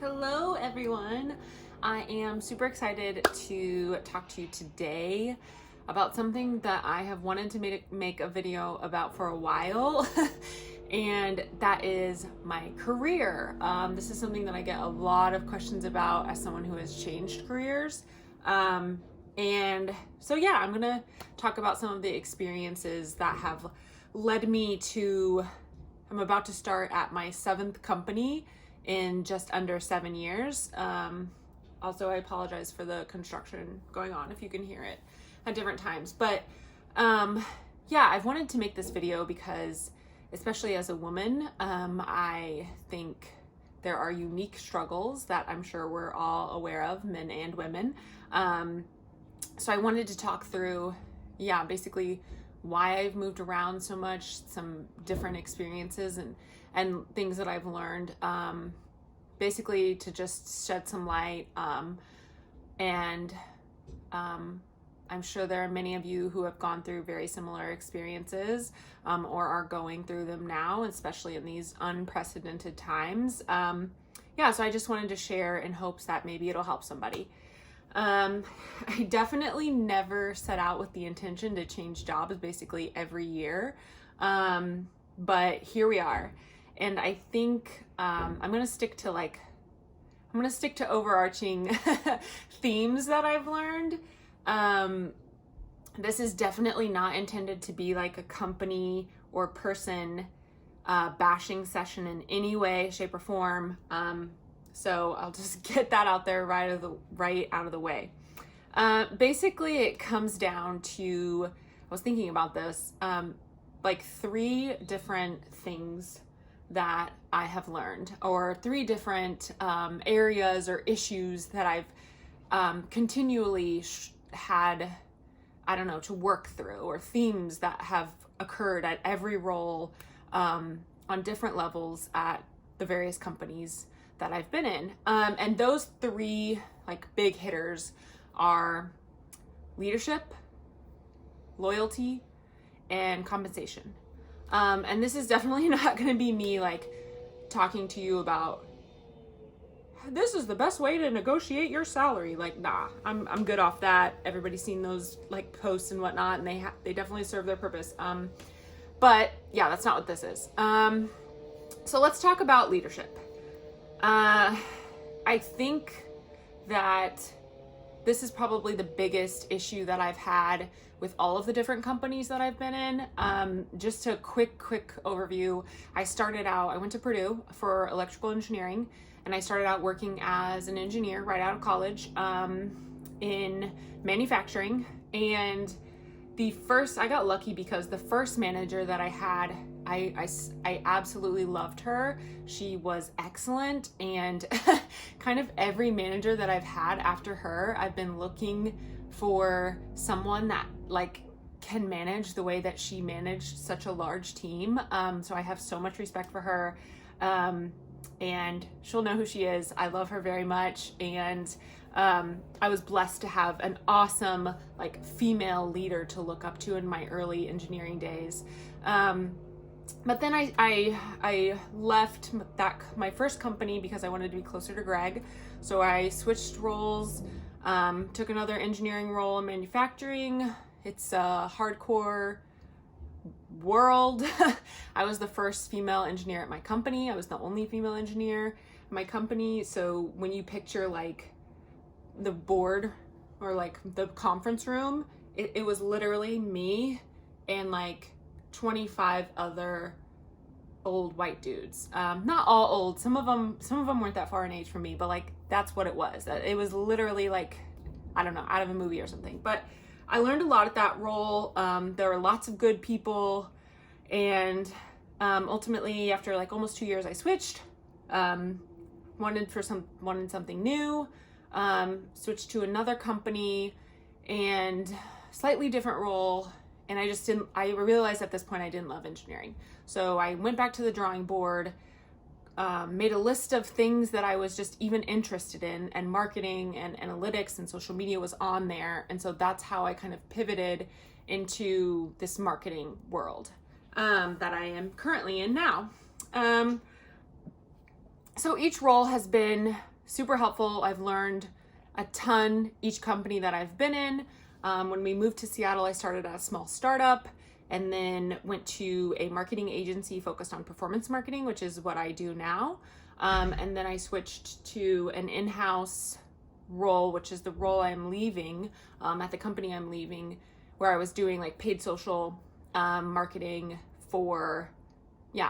Hello everyone. I am super excited to talk to you today about something that I have wanted to make a video about for a while and that is my career. This is something that I get a lot of questions about as someone who has changed careers. And so yeah, I'm gonna talk about some of the experiences that have led me to, I'm about to start at my 7th company in just under 7 years. Also, I apologize for the construction going on if you can hear it at different times. But yeah, I've wanted to make this video because, especially as a woman, I think there are unique struggles that I'm sure we're all aware of, men and women. So I wanted to talk through, basically why I've moved around so much, some different experiences and things that I've learned, basically to just shed some light. And I'm sure there are many of you who have gone through very similar experiences or are going through them now, especially in these unprecedented times. So I just wanted to share in hopes that maybe it'll help somebody. I definitely never set out with the intention to change jobs basically every year. But here we are. And I think I'm going to stick to overarching themes that I've learned. This is definitely not intended to be like a company or person bashing session in any way, shape, or form. So I'll just get that out there right out of the way. Basically, it comes down to, I was thinking about this, like 3 different things that I have learned, or 3 different areas or issues that I've continually had, to work through, or themes that have occurred at every role on different levels at the various companies that I've been in. And those 3 like big hitters are leadership, loyalty, and compensation. And this is definitely not going to be me like talking to you about this is the best way to negotiate your salary. Like, nah, I'm good off that. Everybody's seen those like posts and whatnot, and they definitely serve their purpose. But yeah, that's not what this is. So let's talk about leadership. I think that this is probably the biggest issue that I've had with all of the different companies that I've been in. Just a quick overview. I went to Purdue for electrical engineering, and I started out working as an engineer right out of college in manufacturing. And I got lucky because the first manager that I had, I absolutely loved her. She was excellent, and kind of every manager that I've had after her, I've been looking for someone that like can manage the way that she managed such a large team. So I have so much respect for her, and she'll know who she is. I love her very much, and I was blessed to have an awesome like female leader to look up to in my early engineering days. But then I left my first company because I wanted to be closer to Greg. So I switched roles, took another engineering role in manufacturing. It's a hardcore world. I was the first female engineer at my company. I was the only female engineer at my company. So when you picture like the board or like the conference room, it was literally me and like 25 other old white dudes. Not all old. Some of them weren't that far in age from me, but like that's what it was. It was literally like, I don't know, out of a movie or something. But I learned a lot at that role. There were lots of good people, and ultimately after like almost 2 years I switched. Wanted something new. Switched to another company and slightly different role. And I realized at this point I didn't love engineering. So I went back to the drawing board, made a list of things that I was just even interested in, and marketing and analytics and social media was on there. And so that's how I kind of pivoted into this marketing world that I am currently in now. So each role has been super helpful. I've learned a ton each company that I've been in. When we moved to Seattle, I started at a small startup and then went to a marketing agency focused on performance marketing, which is what I do now. And then I switched to an in-house role, which is the role I'm leaving at the company I'm leaving, where I was doing like paid social marketing for,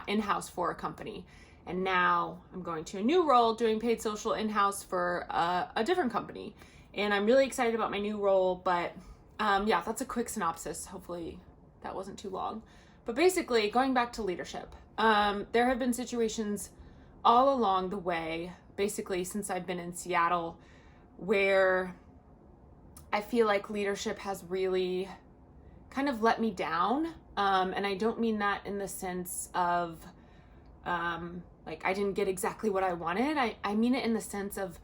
in-house for a company. And now I'm going to a new role doing paid social in-house for a different company. And I'm really excited about my new role, but that's a quick synopsis. Hopefully that wasn't too long. But basically, going back to leadership, there have been situations all along the way, basically since I've been in Seattle, where I feel like leadership has really kind of let me down. And I don't mean that in the sense of like I didn't get exactly what I wanted. I mean it in the sense of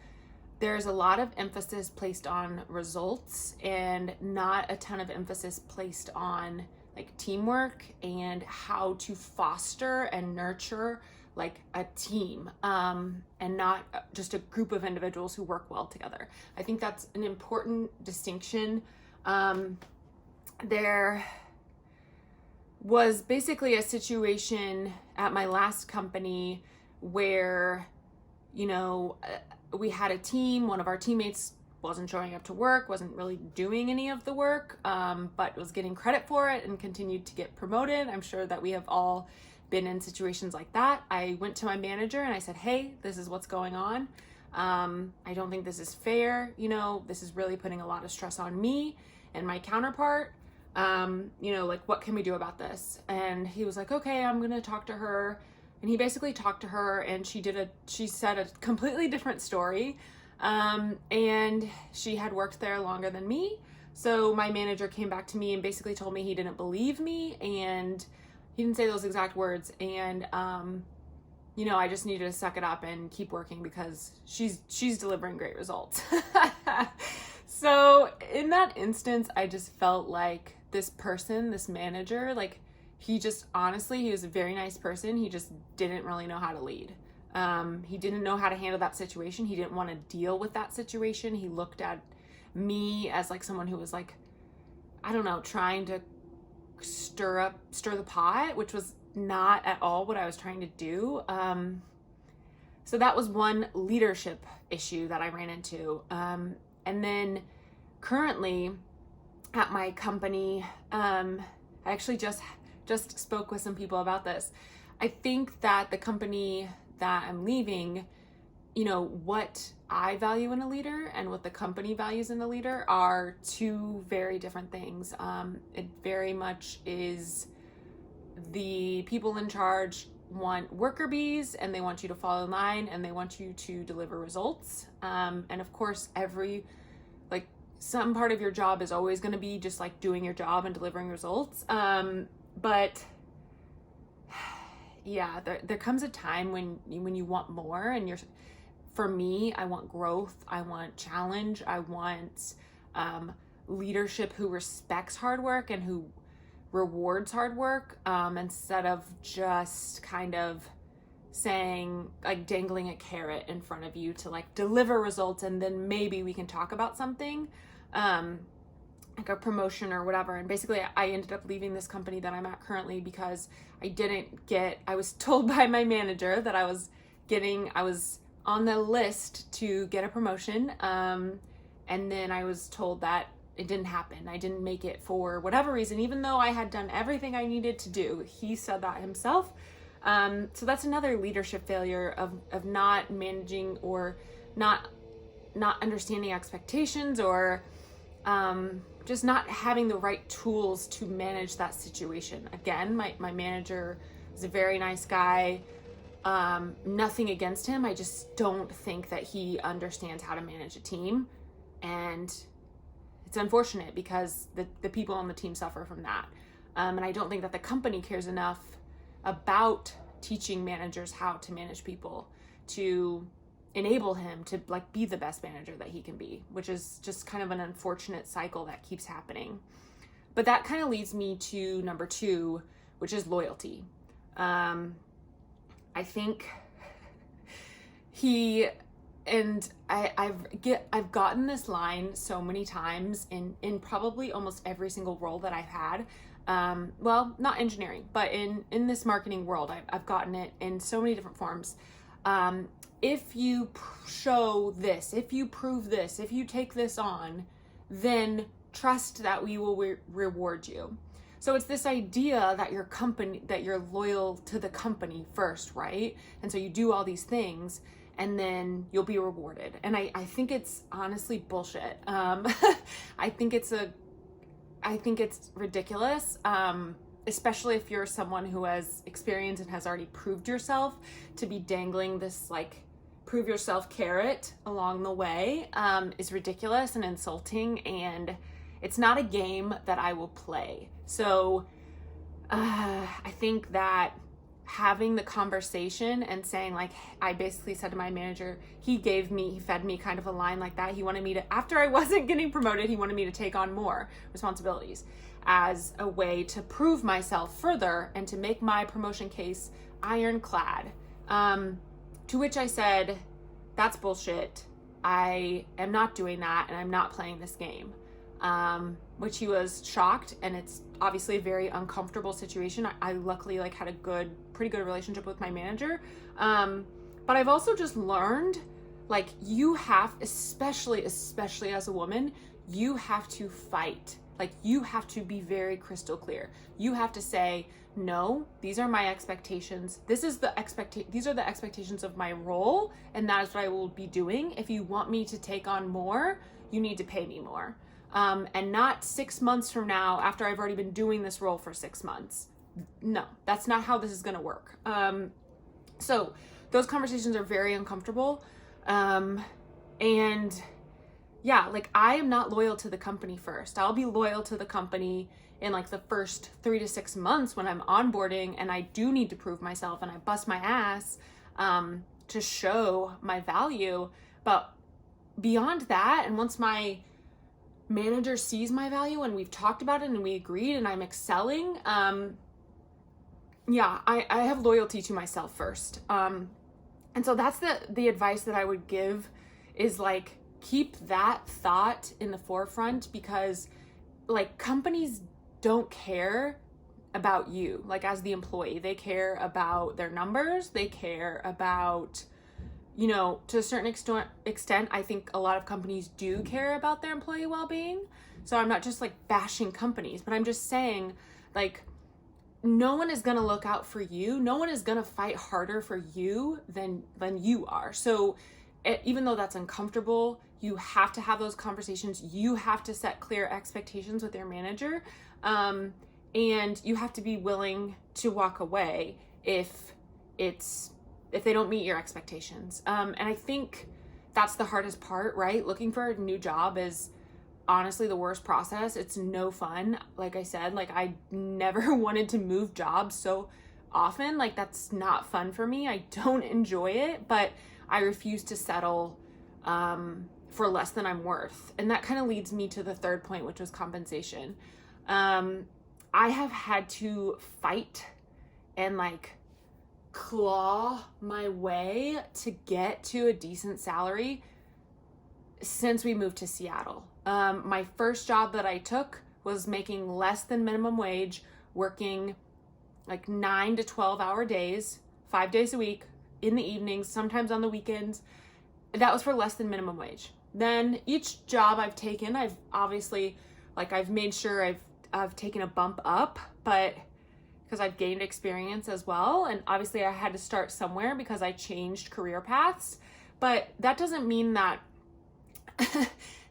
there's a lot of emphasis placed on results and not a ton of emphasis placed on like teamwork and how to foster and nurture like a team, and not just a group of individuals who work well together. I think that's an important distinction. There was basically a situation at my last company where, we had a team. One of our teammates wasn't showing up to work, wasn't really doing any of the work, but was getting credit for it and continued to get promoted. I'm sure that we have all been in situations like that. I went to my manager and I said, hey, this is what's going on. I don't think this is fair. This is really putting a lot of stress on me and my counterpart. Like, what can we do about this? And he was like, okay, I'm going to talk to her. And he basically talked to her and she said a completely different story. And she had worked there longer than me. So my manager came back to me and basically told me he didn't believe me, and he didn't say those exact words. And, I just needed to suck it up and keep working because she's delivering great results. So in that instance, I just felt like this manager, like he was a very nice person. He just didn't really know how to lead. He didn't know how to handle that situation. He didn't want to deal with that situation. He looked at me as like someone who was like, I don't know, trying to stir the pot, which was not at all what I was trying to do. So that was one leadership issue that I ran into. And then currently at my company, I actually just spoke with some people about this. I think that the company that I'm leaving, what I value in a leader and what the company values in a leader are two very different things. It very much is the people in charge want worker bees and they want you to fall in line and they want you to deliver results. And of course, some part of your job is always going to be just like doing your job and delivering results. But yeah, there comes a time when you want more, and for me, I want growth. I want challenge. I want leadership who respects hard work and who rewards hard work, instead of just kind of saying, like, dangling a carrot in front of you to like deliver results and then maybe we can talk about something, like a promotion or whatever. And basically I ended up leaving this company that I'm at currently because I was told by my manager that I was on the list to get a promotion, and then I was told that it didn't happen. I didn't make it for whatever reason, even though I had done everything I needed to do. He said that himself. So that's another leadership failure of not managing or not understanding expectations, or just not having the right tools to manage that situation. Again, my manager is a very nice guy. Nothing against him. I just don't think that he understands how to manage a team. And it's unfortunate because the people on the team suffer from that. And I don't think that the company cares enough about teaching managers how to manage people to enable him to like be the best manager that he can be, which is just kind of an unfortunate cycle that keeps happening. But that kind of leads me to number 2, which is loyalty. I think he and I've gotten this line so many times in probably almost every single role that I've had. Well, not engineering, but in this marketing world, I've gotten it in so many different forms. If you show this, if you prove this, if you take this on, then trust that we will reward you. So it's this idea that you're loyal to the company first, right? And so you do all these things and then you'll be rewarded. And I think it's honestly bullshit. I think it's ridiculous. Especially if you're someone who has experience and has already proved yourself, to be dangling this like prove yourself carrot along the way is ridiculous and insulting, and it's not a game that I will play. So I think that having the conversation and saying, like, I basically said to my manager, he fed me kind of a line like that. He wanted me to, after I wasn't getting promoted, he wanted me to take on more responsibilities as a way to prove myself further and to make my promotion case ironclad. To which I said, that's bullshit. I am not doing that, and I'm not playing this game. Which he was shocked, and it's obviously a very uncomfortable situation. I luckily had a pretty good relationship with my manager. But I've also just learned, you have, especially as a woman, you have to fight. You have to be very crystal clear. You have to say, no, these are my expectations. These are the expectations of my role, and that is what I will be doing. If you want me to take on more, you need to pay me more. And not 6 months from now after I've already been doing this role for 6 months. No, that's not how this is going to work. So those conversations are very uncomfortable. And yeah, I am not loyal to the company first. I'll be loyal to the company in the first 3 to 6 months when I'm onboarding and I do need to prove myself and I bust my ass, to show my value. But beyond that, and once my manager sees my value and we've talked about it and we agreed and I'm excelling, yeah, I have loyalty to myself first. And so that's the advice that I would give is keep that thought in the forefront, because companies don't care about you as the employee. They care about their numbers. They care about, to a certain extent, I think a lot of companies do care about their employee well-being. So I'm not just bashing companies, but I'm just saying no one is going to look out for you. No one is going to fight harder for you than you are. So even though that's uncomfortable, you have to have those conversations. You have to set clear expectations with your manager. And you have to be willing to walk away if they don't meet your expectations. And I think that's the hardest part, right? Looking for a new job is honestly the worst process. It's no fun. Like I said, I never wanted to move jobs so often. That's not fun for me. I don't enjoy it, but I refuse to settle for less than I'm worth. And that kind of leads me to the third point, which was compensation. I have had to fight and claw my way to get to a decent salary since we moved to Seattle. My first job that I took was making less than minimum wage, working 9 to 12 hour days, 5 days a week, in the evenings, sometimes on the weekends. That was for less than minimum wage. Then each job I've taken, I've obviously, I've made sure I've taken a bump up, but because I've gained experience as well. And obviously I had to start somewhere because I changed career paths. But that doesn't mean that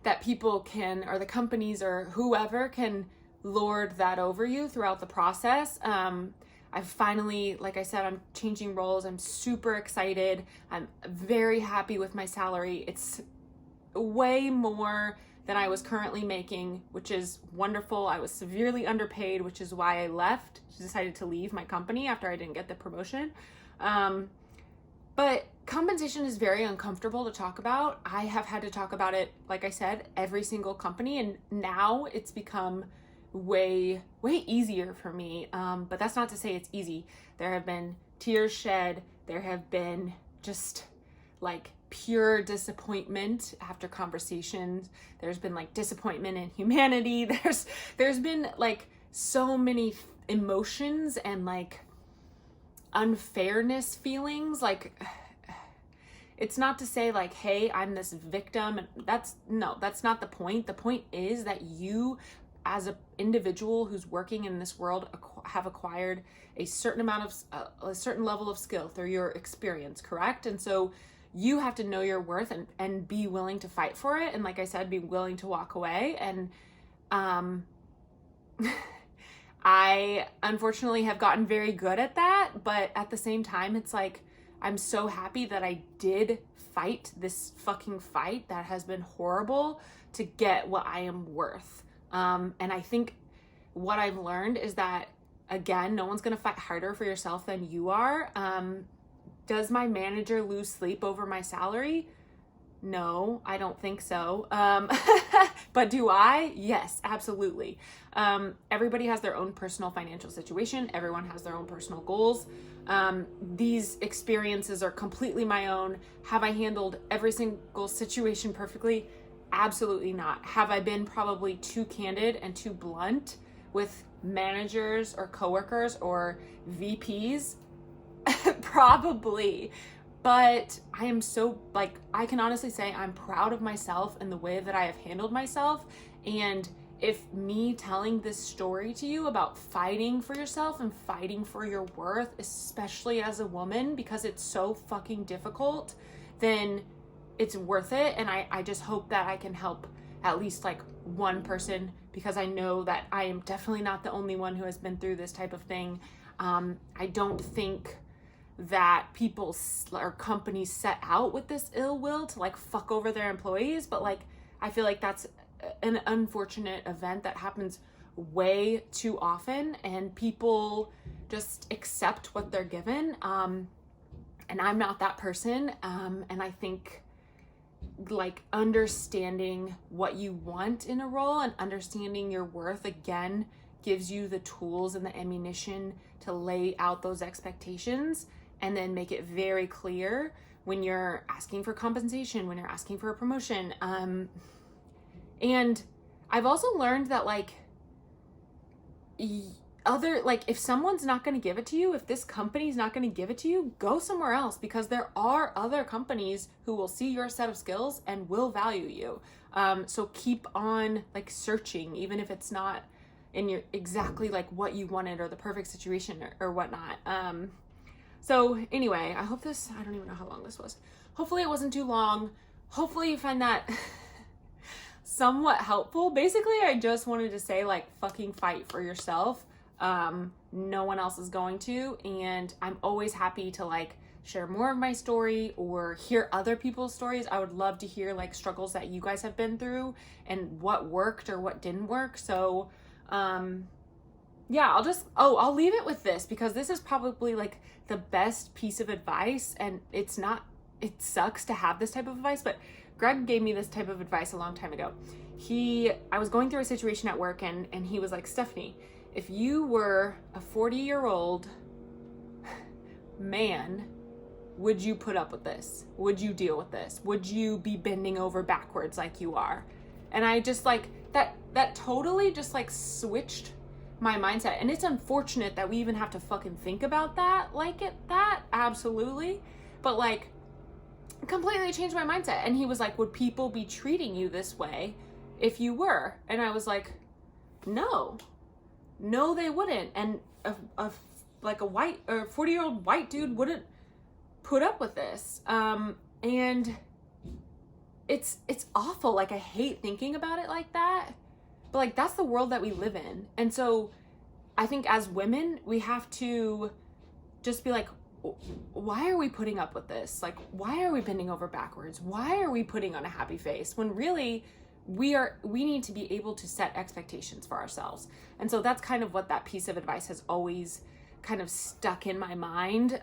that people can, or the companies or whoever can lord that over you throughout the process. I've finally, like I said, I'm changing roles. I'm super excited. I'm very happy with my salary. It's way more than I was currently making, which is wonderful. I was severely underpaid, which is why I left. Decided to leave my company after I didn't get the promotion. But compensation is very uncomfortable to talk about. I have had to talk about it, like I said, every single company, and now it's become way easier for me. But that's not to say it's easy. There have been tears shed. There have been just pure disappointment after conversations. There's been like disappointment in humanity. There's been like so many emotions and like unfairness feelings. Like, it's not to say like, hey, I'm this victim. And that's not the point. The point is that you as an individual who's working in this world have acquired a certain amount of a certain level of skill through your experience, correct? And so you have to know your worth and be willing to fight for it. And like I said, be willing to walk away. And I unfortunately have gotten very good at that. But at the same time, it's like, I'm so happy that I did fight this fucking fight that has been horrible to get what I am worth. And I think what I've learned is that, again, no one's going to fight harder for yourself than you are. Does my manager lose sleep over my salary? No, I don't think so. But do I? Yes, absolutely. Everybody has their own personal financial situation. Everyone has their own personal goals. These experiences are completely my own. Have I handled every single situation perfectly? Absolutely not. Have I been probably too candid and too blunt with managers or coworkers or VPs? Probably. But I am so, like, I can honestly say I'm proud of myself and the way that I have handled myself. And if me telling this story to you about fighting for yourself and fighting for your worth, especially as a woman, because it's so fucking difficult, then it's worth it. And I just hope that I can help at least like one person, because I know that I am definitely not the only one who has been through this type of thing. I don't think that people or companies set out with this ill will to like fuck over their employees, but like I feel like that's an unfortunate event that happens way too often, and people just accept what they're given. And I'm not that person. And I think like understanding what you want in a role and understanding your worth, again, gives you the tools and the ammunition to lay out those expectations and then make it very clear when you're asking for compensation, when you're asking for a promotion. And I've also learned that like if someone's not going to give it to you, if this company's not going to give it to you, go somewhere else, because there are other companies who will see your set of skills and will value you. So keep on like searching, even if it's not in your exactly like what you wanted or the perfect situation or whatnot. So anyway, I hope this, I don't even know how long this was. Hopefully it wasn't too long. Hopefully you find that somewhat helpful. Basically, I just wanted to say like fucking fight for yourself. No one else is going to, and I'm always happy to like share more of my story or hear other people's stories. I would love to hear like struggles that you guys have been through and what worked or what didn't work. So yeah, I'll leave it with this, because this is probably like the best piece of advice, and it sucks to have this type of advice, but Greg gave me this type of advice a long time ago. I was going through a situation at work, and he was like, Stephanie, if you were a 40-year-old man, would you put up with this? Would you deal with this? Would you be bending over backwards like you are? And I just like, that totally just like switched my mindset. And it's unfortunate that we even have to fucking think about that, absolutely. But like, completely changed my mindset. And he was like, would people be treating you this way if you were? And I was like, no, they wouldn't. And like a 40-year-old white dude wouldn't put up with this. And it's awful. Like, I hate thinking about it like that, but like, that's the world that we live in. And so I think as women, we have to just be like, why are we putting up with this? Like, why are we bending over backwards? Why are we putting on a happy face when really we need to be able to set expectations for ourselves? And so that's kind of what that piece of advice has always kind of stuck in my mind.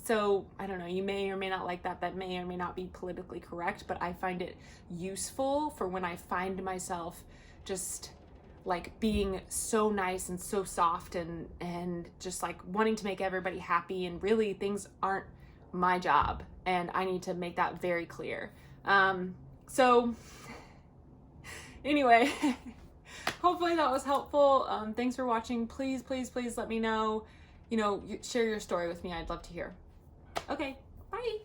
So I don't know, you may or may not like that. That may or may not be politically correct, but I find it useful for when I find myself just like being so nice and so soft and just like wanting to make everybody happy, and really things aren't my job, and I need to make that very clear. So anyway, hopefully that was helpful. Thanks for watching. Please, please, please let me know, share your story with me. I'd love to hear. Okay, bye.